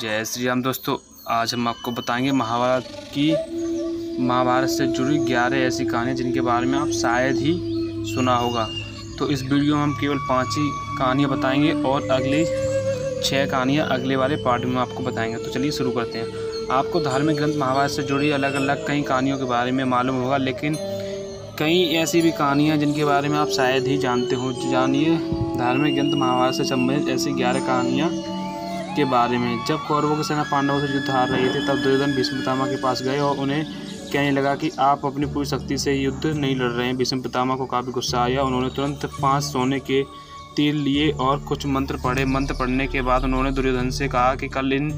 जय श्री राम दोस्तों। आज हम आपको बताएंगे महाभारत से जुड़ी 11 ऐसी कहानियाँ जिनके बारे में आप शायद ही सुना होगा। तो इस वीडियो में हम केवल 5 ही कहानियाँ बताएंगे और अगली 6 कहानियाँ अगले वाले पार्ट में आपको बताएंगे। तो चलिए शुरू करते हैं। आपको धार्मिक ग्रंथ महाभारत से जुड़ी अलग अलग कई कहानियों के बारे में मालूम होगा, लेकिन कई ऐसी भी कहानियाँ जिनके बारे में आप शायद ही जानते हो। जानिए धार्मिक ग्रंथ महाभारत से संबंधित ऐसी 11 कहानियाँ के बारे में। जब कौरवों की सेना पांडवों से युद्ध हार रही थी, तब दुर्योधन भीष्म पितामह के पास गए और उन्हें कहने लगा कि आप अपनी पूरी शक्ति से युद्ध नहीं लड़ रहे हैं। भीष्म पितामह को काफ़ी गुस्सा आया। उन्होंने तुरंत 5 सोने के तीर लिए और कुछ मंत्र पढ़े। मंत्र पढ़ने के बाद उन्होंने दुर्योधन से कहा कि कल इन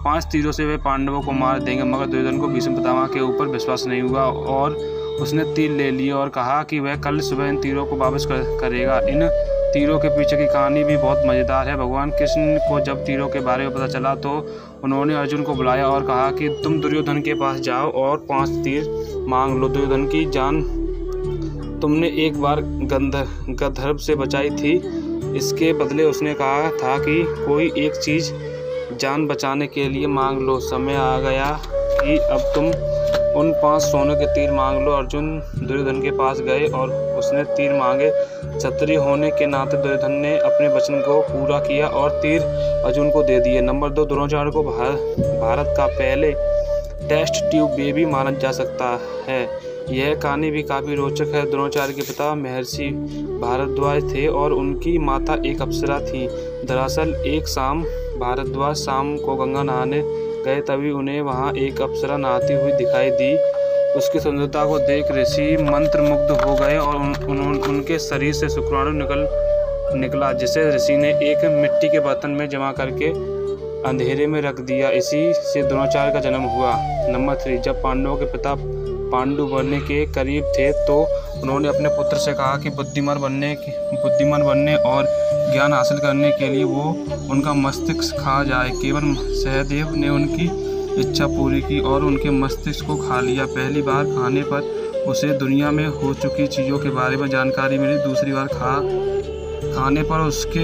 5 तीरों से वे पांडवों को मार देंगे। मगर दुर्योधन को भीष्म पितामह के ऊपर विश्वास नहीं हुआ और उसने तीर ले लिए और कहा कि वह कल सुबह इन तीरों को वापस करेगा। इन तीरों के पीछे की कहानी भी बहुत मज़ेदार है। भगवान कृष्ण को जब तीरों के बारे में पता चला तो उन्होंने अर्जुन को बुलाया और कहा कि तुम दुर्योधन के पास जाओ और 5 तीर मांग लो। दुर्योधन की जान तुमने एक बार गंधर्व से बचाई थी, इसके बदले उसने कहा था कि कोई एक चीज़ जान बचाने के लिए मांग लो। समय आ गया कि अब तुम उन 5 सोने के तीर मांग लो। अर्जुन दुर्योधन के पास गए और उसने तीर मांगे। क्षत्रिय होने के नाते दुर्योधन ने अपने वचन को पूरा किया और तीर अर्जुन को दे दिए। नंबर 2, द्रोणाचार्य को भारत का पहले टेस्ट ट्यूब बेबी माना जा सकता है। यह कहानी भी काफ़ी रोचक है। द्रोणाचार्य के पिता महर्षि भारद्वाज थे और उनकी माता एक अप्सरा थी। दरअसल एक शाम भारद्वाज शाम को गंगा नहाने गए, तभी उन्हें वहां एक अप्सरा नहाती हुई दिखाई दी। उसकी सुंदरता को देख ऋषि मंत्रमुग्ध हो गए और उनके शरीर से शुक्राणु निकला, जिसे ऋषि ने एक मिट्टी के बर्तन में जमा करके अंधेरे में रख दिया। इसी से द्रोणाचार्य का जन्म हुआ। नंबर 3, जब पांडवों के पिता पांडु बनने के करीब थे तो उन्होंने अपने पुत्र से कहा कि बुद्धिमान बनने और ज्ञान हासिल करने के लिए वो उनका मस्तिष्क खा जाए। केवल सहदेव ने उनकी इच्छा पूरी की और उनके मस्तिष्क को खा लिया। पहली बार खाने पर उसे दुनिया में हो चुकी चीज़ों के बारे में जानकारी मिली। दूसरी बार खाने पर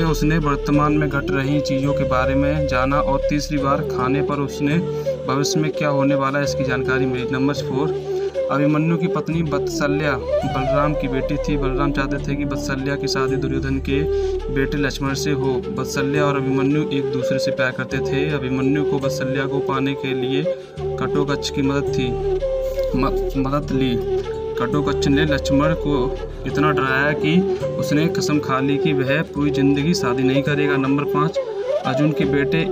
उसने वर्तमान में घट रही चीज़ों के बारे में जाना और तीसरी बार खाने पर उसने भविष्य में क्या होने वाला है इसकी जानकारी मिली। नंबर 4, अभिमन्यु की पत्नी वत्सल्या बलराम की बेटी थी। बलराम चाहते थे कि वत्सल्या की शादी दुर्योधन के बेटे लक्ष्मण से हो। वत्सल्या और अभिमन्यु एक दूसरे से प्यार करते थे। अभिमन्यु को वत्सल्या को पाने के लिए घटोत्कच की मदद ली। घटोत्कच ने लक्ष्मण को इतना डराया कि उसने कसम खा ली कि वह पूरी जिंदगी शादी नहीं करेगा। नंबर 5, अर्जुन के बेटे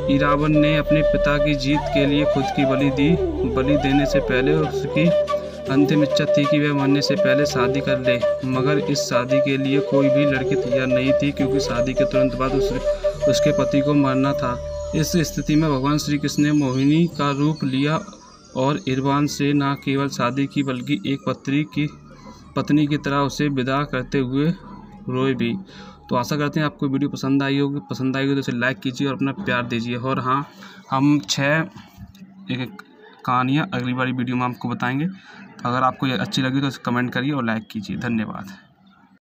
इरावन ने अपने पिता की जीत के लिए खुद की बलि दी। बलि देने से पहले उसकी अंतिम इच्छा थी कि वह मरने से पहले शादी कर ले, मगर इस शादी के लिए कोई भी लड़की तैयार नहीं थी, क्योंकि शादी के तुरंत बाद उसके पति को मरना था। इस स्थिति में भगवान श्री कृष्ण ने मोहिनी का रूप लिया और इरवान से न केवल शादी की बल्कि एक पत्नी की तरह उसे विदा करते हुए रोए भी। तो आशा करते हैं आपको वीडियो पसंद आई होगी तो इसे लाइक कीजिए और अपना प्यार दीजिए। और हाँ, हम 6 कहानियाँ अगली बारी वीडियो में आपको बताएंगे। अगर आपको ये अच्छी लगी तो इसे कमेंट करिए और लाइक कीजिए। धन्यवाद।